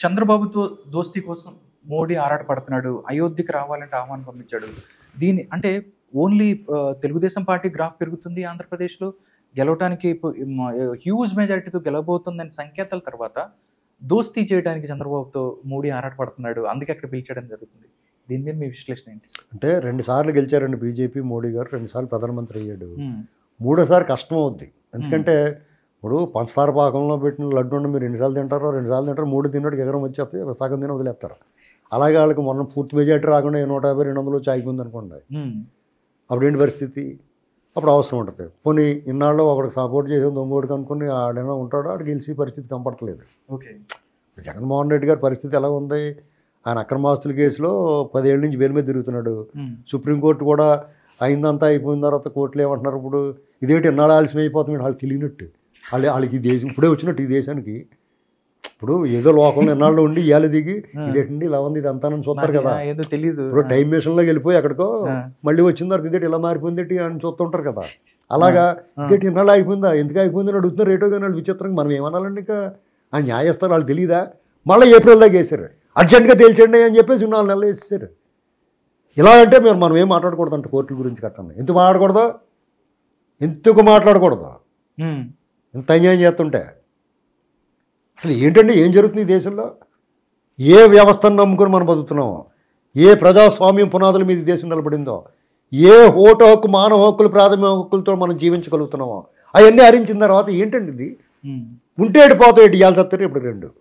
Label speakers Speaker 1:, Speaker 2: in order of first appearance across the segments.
Speaker 1: చంద్రబాబుతో దోస్తీ కోసం మోడీ ఆరాటపడుతున్నాడు. అయోధ్యకి రావాలంటే ఆహ్వానం పంపించాడు. దీన్ని అంటే ఓన్లీ తెలుగుదేశం పార్టీ గ్రాఫ్ పెరుగుతుంది ఆంధ్రప్రదేశ్‌లో. గెలవటానికి హ్యూజ్ మెజారిటీతో గెలవబోతుందని సంకేతాల తర్వాత దోస్తీ చేయడానికి చంద్రబాబుతో మోడీ ఆరాటపడుతున్నాడు. అందుకే అక్కడ పిలిచడం జరుగుతుంది. దీని మీద మీ విశ్లేషణ ఏంటి?
Speaker 2: అంటే 2 సార్లు గెలిచారండి బీజేపీ. మోడీ గారు 2 సార్లు ప్రధానమంత్రి అయ్యాడు. మూడోసారి కష్టం అవుద్ది. ఎందుకంటే ఇప్పుడు పంచదార పాకంలో పెట్టిన లడ్డు మీరు 2 సార్లు తింటారో 2 సార్లు తింటారు, 3 తిన్నోడికి ఎగరం వచ్చేస్తే సగం తిని వదిలేస్తారు. అలాగే వాళ్ళకి మొన్న పూర్తి మెజార్టీ రాకుండా 150, 200 వచ్చి ఆగిపోయింది అనుకోండి. అప్పుడు ఏంటి పరిస్థితి? అప్పుడు అవసరం ఉంటుంది. పోనీ ఇన్నాళ్ళు ఒకడికి సపోర్ట్ చేసి దొంగోడికి అనుకుని ఆడైనా ఉంటాడో ఆడు గెలిచి పరిస్థితి కనపడట్లేదు.
Speaker 1: ఓకే,
Speaker 2: జగన్మోహన్ రెడ్డి గారి పరిస్థితి ఎలా ఉంది? ఆయన అక్రమాస్తుల కేసులో 10 ఏళ్ళ నుంచి బెయిల్ మీద తిరుగుతున్నాడు. సుప్రీంకోర్టు కూడా అయిందంతా అయిపోయిన తర్వాత కోర్టులు ఏమంటున్నారు ఇప్పుడు, ఇదేంటి ఇన్నాళ్ళు ఆలస్యం అయిపోతుంది వాళ్ళకి తెలియనట్టు. వాళ్ళకి ఈ దేశం ఇప్పుడే వచ్చినట్టు ఈ దేశానికి. ఇప్పుడు ఏదో లోకంలో ఎన్నాళ్ళు ఉండి ఇవాళ దిగి ఇదేంటి ఇలా ఉంది ఇది అంతానని చూస్తారు కదా.
Speaker 1: ఏదో తెలియదు.
Speaker 2: ఇప్పుడు టైం మిషన్లోకి వెళ్ళిపోయి ఎక్కడికో మళ్ళీ వచ్చిన తర్వాత ఇదేంటి ఇలా మారిపోయింది అని చూస్తుంటారు కదా. అలాగా ఇదేంటి ఇన్నాళ్ళు అయిపోయిందా, ఎందుకు అయిపోయిందని అడుగుతున్నారు. రేటో కానీ వాళ్ళు విచిత్రంగా మనం ఏమనాలండి. ఇంకా ఆ న్యాయస్థానం వాళ్ళు తెలియదా? మళ్ళీ ఏప్రిల్ దాకా వేసారు. అర్జెంట్గా తేల్చండి అని చెప్పేసి 4 నెలలు వేసేసారు. ఇలా అంటే మనం ఏం మాట్లాడకూడదు అంటే కోర్టుల గురించి కట్టండి. ఎందుకు మాట్లాడకూడదు? ఇంత అన్యాయం చేస్తుంటే అసలు ఏంటంటే ఏం జరుగుతుంది ఈ దేశంలో? ఏ వ్యవస్థను నమ్ముకొని మనం బతుకుతున్నామో, ఏ ప్రజాస్వామ్యం పునాదుల మీద ఈ దేశం నిలబడిందో, ఏ ఓటు హక్కు మానవ హక్కులు ప్రాథమిక హక్కులతో మనం జీవించగలుగుతున్నామో అవన్నీ హరించిన తర్వాత ఏంటండి ఇది? ఉంటే ఎడిపోతాయి ఎటు ఇవ్వాలి సత్తారు ఇప్పుడు 2.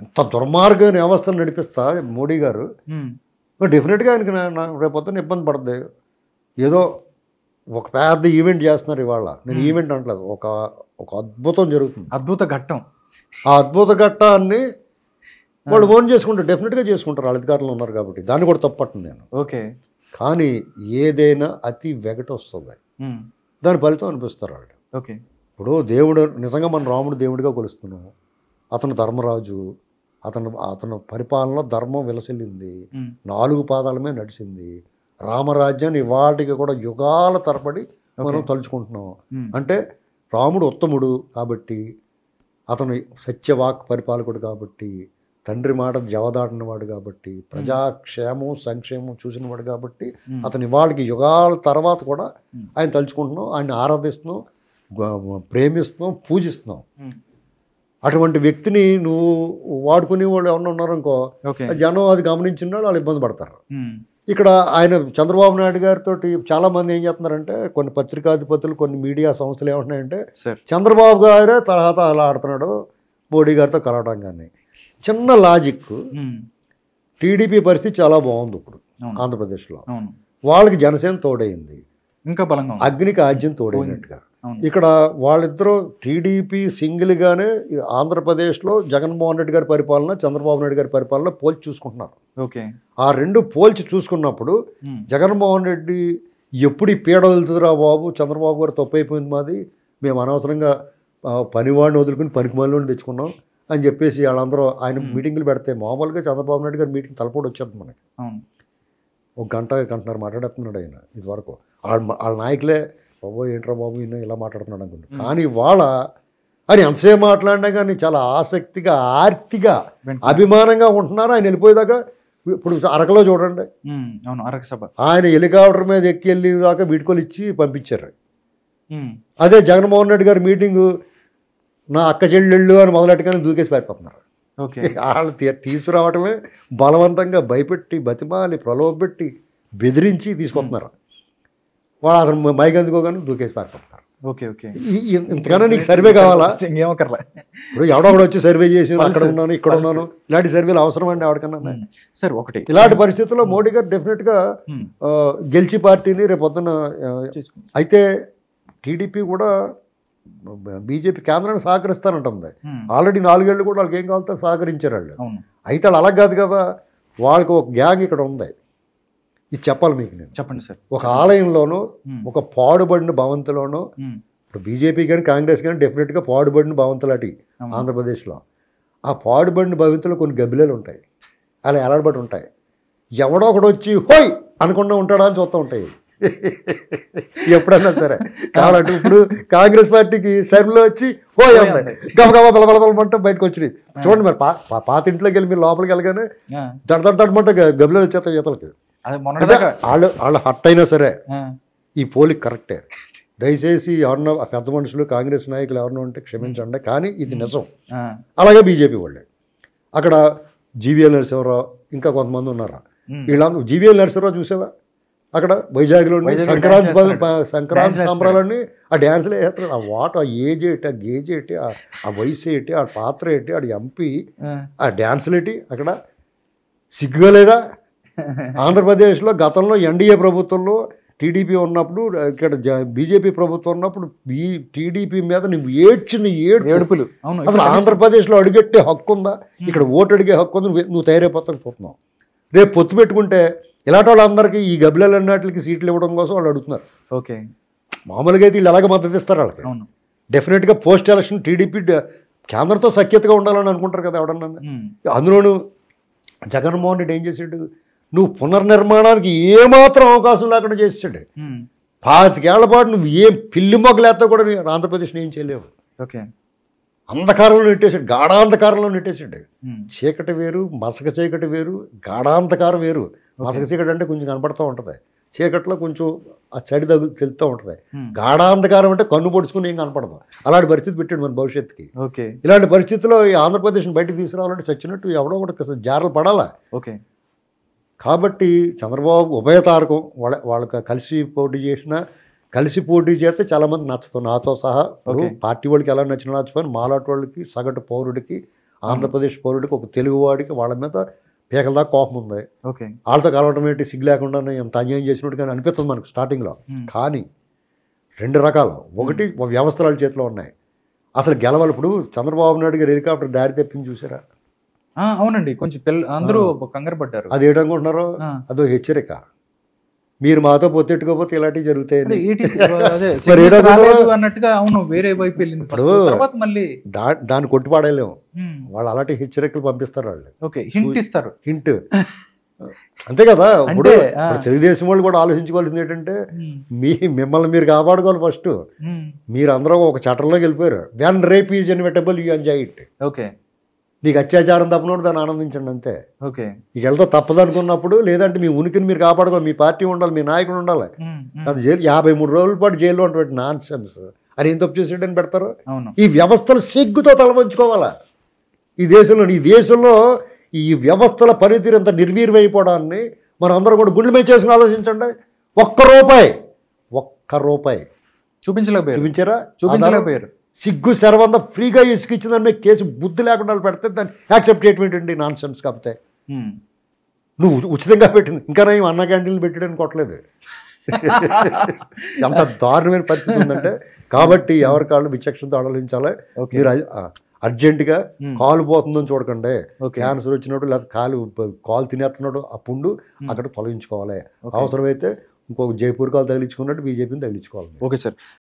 Speaker 2: ఎంత దుర్మార్గమైన వ్యవస్థను నడిపిస్తా మోడీ గారు. డెఫినెట్గా ఆయనకి రేపొద్దున ఇబ్బంది పడుతుంది. ఏదో ఒక పెద్ద ఈవెంట్ చేస్తున్నారు ఇవాళ. నేను ఈవెంట్ అంటలేదు, ఒక అద్భుతం జరుగుతుంది,
Speaker 1: అద్భుత ఘట్టం.
Speaker 2: ఆ అద్భుత ఘట్టాన్ని వాళ్ళు ఓన్ చేసుకుంటారు, డెఫినెట్గా చేసుకుంటారు, వాళ్ళ అధికారులు ఉన్నారు కాబట్టి. దాన్ని కూడా తప్పట్టు నేను.
Speaker 1: ఓకే,
Speaker 2: కానీ ఏదైనా అతి వెగట వస్తుంది, దాని ఫలితం అనిపిస్తారు వాళ్ళు.
Speaker 1: ఓకే,
Speaker 2: ఇప్పుడు దేవుడు నిజంగా మన రాముడు దేవుడిగా కొలుస్తున్నాము. అతను ధర్మరాజు, అతను పరిపాలనలో ధర్మం విలసిల్లింది, 4 పాదాల మీద నడిచింది. రామరాజ్యాన్ని ఇవాటికి కూడా యుగాల తరబడి మనం తలుచుకుంటున్నాం. అంటే రాముడు ఉత్తముడు కాబట్టి, అతను సత్యవాక్ పరిపాలకుడు కాబట్టి, తండ్రి మాట జవదాటినవాడు కాబట్టి, ప్రజాక్షేమం సంక్షేమం చూసినవాడు కాబట్టి, అతని వాళ్ళకి యుగాల తర్వాత కూడా ఆయన తలుచుకుంటున్నాం, ఆయన ఆరాధిస్తున్నాం, ప్రేమిస్తున్నాం, పూజిస్తున్నాం. అటువంటి వ్యక్తిని నువ్వు వాడుకునే వాళ్ళు ఎవరన్నా ఉన్నారనుకో, జనం అది గమనించిన వాళ్ళు ఇబ్బంది పడతారు. ఇక్కడ ఆయన చంద్రబాబు నాయుడు గారితో చాలామంది ఏం చేస్తున్నారంటే, కొన్ని పత్రికాధిపతులు కొన్ని మీడియా సంస్థలు ఏమంటున్నాయంటే, చంద్రబాబు గారే తర్వాత అలా ఆడుతున్నాడు మోడీ గారితో కలవడం. కానీ చిన్న లాజిక్, టీడీపీ పరిస్థితి చాలా బాగుంది ఇప్పుడు ఆంధ్రప్రదేశ్లో. వాళ్ళకి జనసేన తోడైంది, ఇంకా బలంగా అగ్నికి ఆజ్యం తోడైనట్టుగా. ఇక్కడ వాళ్ళిద్దరూ టీడీపీ సింగిల్గానే ఆంధ్రప్రదేశ్లో జగన్మోహన్ రెడ్డి గారి పరిపాలన చంద్రబాబు నాయుడు గారి పరిపాలన పోల్చి చూసుకుంటున్నారు. ఆ 2 పోల్చి చూసుకున్నప్పుడు జగన్మోహన్ రెడ్డి ఎప్పుడు ఈ పీడ వదులుతుందిరా బాబు, చంద్రబాబు గారు తప్పు అయిపోయింది మాది, మేము అనవసరంగా పనివాడిని వదులుకుని పనికిమాలిని తెచ్చుకున్నాం అని చెప్పేసి వాళ్ళందరూ ఆయన మీటింగులు పెడితే, మామూలుగా చంద్రబాబు నాయుడు గారి మీటింగ్ తలపోటు వచ్చేది మనకి. 1 గంట గంటన్నర మాట్లాడుతున్నాడు ఆయన. ఇది వరకు వాళ్ళ నాయకులే బాబు ఏంట్రా బాబు ఈయన ఇలా మాట్లాడుతున్నాడు అనుకుంటున్నాను. కానీ వాళ్ళ అని ఎంతసేపు మాట్లాడినా కానీ చాలా ఆసక్తిగా ఆర్తిగా అభిమానంగా ఉంటున్నారు. ఆయన వెళ్ళిపోయేదాకా ఇప్పుడు అరకలో చూడండి, ఆయన హెలికాప్టర్ మీద ఎక్కి వెళ్ళి దాకా వీడ్కోలు ఇచ్చి పంపించారు. అదే జగన్మోహన్ రెడ్డి గారి మీటింగు నా అక్క చెల్లెళ్ళు అని మొదలెట్టుగానే దూకేసి పారిపోతున్నారు. వాళ్ళు తీసుకురావటమే బలవంతంగా భయపెట్టి బతిమాలి ప్రలోభపెట్టి బెదిరించి తీసుకొస్తున్నారు. వాళ్ళు అతను మైక్ అందుకోగానే దూకేసి పారిపోతున్నారు. ఇంతకన్నా నీకు సర్వే కావాలా? ఇప్పుడు ఎవడొకడు వచ్చి సర్వే చేసి అక్కడ ఉన్నాను ఇక్కడ ఉన్నాను, ఇలాంటి సర్వేలు అవసరం అండి ఎవరికన్నా?
Speaker 1: సార్ ఒకటి
Speaker 2: ఇలాంటి పరిస్థితుల్లో మోడీ గారు డెఫినెట్గా గెలిచి పార్టీని రేపొద్దున. అయితే టీడీపీ కూడా బీజేపీ కేంద్రాన్ని సహకరిస్తానంటుంది. ఆల్రెడీ 4 ఏళ్ళు కూడా వాళ్ళకి ఏం కావాలంటే సహకరించారు వాళ్ళు. అయితే వాళ్ళు అలా కాదు కదా, వాళ్ళకి ఒక గ్యాంగ్ ఇక్కడ ఉంది. ఇది చెప్పాలి మీకు నేను.
Speaker 1: చెప్పండి సార్.
Speaker 2: ఒక ఆలయంలోనూ ఒక పాడుబడిన భవంతులోనూ, ఇప్పుడు బీజేపీ కానీ కాంగ్రెస్ కానీ డెఫినెట్గా పాడుబడిన భవంతులాంటి ఆంధ్రప్రదేశ్లో. ఆ పాడుబడిన భవంతులో కొన్ని గబ్బిలేలు ఉంటాయి, అలా ఎలాడబడి ఉంటాయి. ఎవడో ఒకడు వచ్చి హోయ్ అనకుండా ఉంటాడా అని చూస్తూ ఉంటాయి. ఎప్పుడన్నా సరే కావాలంటే ఇప్పుడు కాంగ్రెస్ పార్టీకి టైంలో వచ్చి పోయింది గబగబా బలబలమంటే బయటకు వచ్చినాయి. చూడండి మరి పాత ఇంట్లోకి వెళ్ళి మీరు లోపలికి వెళ్ళగానే దడమంటే గబిలో వచ్చేస్తాయి ఈతలకి. వాళ్ళు హట్ అయినా సరే ఈ పోలిక కరెక్టే. దయచేసి ఎవరన్నా పెద్ద మనుషులు కాంగ్రెస్ నాయకులు ఎవరన్నా ఉంటే క్షమించండి, కానీ ఇది నిజం. అలాగే బీజేపీ వాళ్ళే అక్కడ జీవీఎల్ నరసింహరావు ఇంకా కొంతమంది ఉన్నారా, వీళ్ళందరూ జీవీఎల్ నరసింహరావు చూసావా అక్కడ వైజాగ్లో సంక్రాంతి సంబరాలన్నీ ఆ డ్యాన్స్లు వేస్తారు. ఆ వాట్, ఆ ఏజ్ ఏంటి, ఆ గేజ్ ఏంటి, ఆ వయసు ఏంటి, ఆ పాత్ర ఏంటి, ఆ ఎంపీ, ఆ డ్యాన్సులు ఏంటి, అక్కడ సిగ్గుగా లేదా? ఆంధ్రప్రదేశ్లో గతంలో ఎన్డీఏ ప్రభుత్వంలో టీడీపీ ఉన్నప్పుడు, ఇక్కడ బీజేపీ ప్రభుత్వం ఉన్నప్పుడు టీడీపీ మీద నువ్వు ఏడ్చిన ఏడుపులు అసలు ఆంధ్రప్రదేశ్లో అడిగెట్టే హక్కు ఉందా? ఇక్కడ ఓటు అడిగే హక్కు ఉంది, నువ్వు తయారైపోతాను పోతున్నావు. రేపు పొత్తు పెట్టుకుంటే ఇలాంటి వాళ్ళందరికీ ఈ గబ్బిలాలు అన్నట్లకి సీట్లు ఇవ్వడం కోసం వాళ్ళు అడుగుతున్నారు.
Speaker 1: ఓకే,
Speaker 2: మామూలుగా అయితే వీళ్ళు ఎలాగ మద్దతు ఇస్తారు వాళ్ళకి. డెఫినెట్గా పోస్ట్ ఎలక్షన్ టీడీపీ కేంద్రంతో సఖ్యతగా ఉండాలని అనుకుంటారు కదా ఎవడన్నా. అందులోనూ జగన్మోహన్ రెడ్డి ఏం చేసాడు, నువ్వు పునర్నిర్మాణానికి ఏమాత్రం అవకాశం లేకుండా చేసాడు. 25 ఏళ్ల పాటు నువ్వు ఏం పిల్లి మొగ్గలేస్తా కూడా ఆంధ్రప్రదేశ్ని ఏం చేయలేవు.
Speaker 1: ఓకే,
Speaker 2: అంధకారంలో నెట్టేసాడు, గాఢాంధకారంలో నెట్టేసాడు. చీకటి వేరు, మసక చీకటి వేరు, గాఢాంధకారం వేరు. మసక చీకటి అంటే కొంచెం కనపడుతూ ఉంటుంది, చీకట్లో కొంచెం ఆ చడి తెలుస్తూ ఉంటుంది. గాఢాంధకారం అంటే కన్ను పొడుచుకుని ఏం కనపడదు. అలాంటి పరిస్థితి పెట్టాడు మన భవిష్యత్తుకి.
Speaker 1: ఓకే,
Speaker 2: ఇలాంటి పరిస్థితుల్లో ఈ ఆంధ్రప్రదేశ్ని బయటకు తీసుకురావాలంటే చచ్చినట్టు ఎవడో కూడా జారలు పడాలా.
Speaker 1: ఓకే,
Speaker 2: కాబట్టి చంద్రబాబు ఉభయతారకం వాళ్ళకి కలిసి పోటీ చేసినా, కలిసి పోటీ చేస్తే చాలామంది నచ్చుతారు, నాతో సహా. పార్టీ వాళ్ళకి ఎలా నచ్చిపోయిన మాలాంటి వాళ్ళకి, సగటు పౌరుడికి, ఆంధ్రప్రదేశ్ పౌరుడికి, ఒక తెలుగువాడికి వాళ్ళ మీద పీకల దాకా కోపం ఉంది. వాళ్ళతో కలవటం ఏంటి, సిగ్గు లేకుండా ఎంత అన్యాయం చేసినట్టు కానీ అనిపిస్తుంది మనకు స్టార్టింగ్లో. కానీ 2 రకాలు, ఒకటి వ్యవస్థల వాళ్ళ చేతిలో ఉన్నాయి. అసలు గెలవాలి. ఇప్పుడు చంద్రబాబు నాయుడు గారు హెలికాప్టర్ దారి తెప్పించి చూసారా?
Speaker 1: అవునండి, కొంచెం అందరూ కంగారు పడ్డారు.
Speaker 2: అది ఏంటనుకుంటున్నారు, అదో హెచ్చరిక. మీరు మాతో పొత్తెట్టుకోకపోతే ఇలాంటివి జరుగుతాయని. దాన్ని కొట్టిపాడలేము. వాళ్ళు అలాంటి హెచ్చరికలు పంపిస్తారు వాళ్ళు. హింట్ అంతే కదా. ఇప్పుడు తెలుగుదేశం వాళ్ళు కూడా ఆలోచించుకోవాల్సింది ఏంటంటే, మిమ్మల్ని మీరు కాపాడుకోవాలి. ఫస్ట్ మీరందరూ ఒక చట్టంలోకి వెళ్ళిపోయారు. When rape is inevitable you enjoy it.
Speaker 1: Okay,
Speaker 2: నీకు అత్యాచారం తప్పనప్పుడు దాన్ని ఆనందించండి అంతే.
Speaker 1: ఓకే,
Speaker 2: ఇక వెళ్తా తప్పదు అనుకున్నప్పుడు, లేదంటే మీ ఉనికిని మీరు కాపాడుకోవాలి, మీ పార్టీ ఉండాలి, మీ నాయకుడు ఉండాలి. అది 53 రోజుల పాటు జైల్లో ఉన్నటువంటి నాన్ సెన్స్. అది ఏం తప్పు చేసేటని పెడతారు. ఈ వ్యవస్థలు సిగ్గుతో తలవంచుకోవాలా. ఈ దేశంలో ఈ వ్యవస్థల పనితీరు అంత నిర్వీర్యమైపోవడాన్ని మనం అందరం కూడా గుండె మీద చేసుకుని ఆలోచించండి. ఒక్క రూపాయి చూపించారా? సిగ్గు శరవంద ఫ్రీగా ఇసుకిచ్చిందని కేసు బుద్ధి లేకుండా పెడితే దాన్ని యాక్సెప్ట్ చేయటం నాన్ సెన్స్. కాకపోతే నువ్వు ఉచితంగా పెట్టింది, ఇంకా నేను అన్న క్యాంటీన్లు పెట్టాడని కొట్టలేదు. ఎంత దారుణమైన పరిస్థితి ఉందంటే. కాబట్టి ఎవరి కాళ్ళు విచక్షణతో ఆలోచించాలి. మీరు అర్జెంటుగా కాలు పోతుందని చూడకండి. క్యాన్సర్ వచ్చినప్పుడు లేదా కాలు తినేస్తున్నాడు ఆ పుండు అక్కడ తొలగించుకోవాలి. అవసరమైతే ఇంకొక జైపూర్ కాలు తగిలించుకున్నట్టు బీజేపీని తగిలించుకోవాలి.
Speaker 1: Okay sir.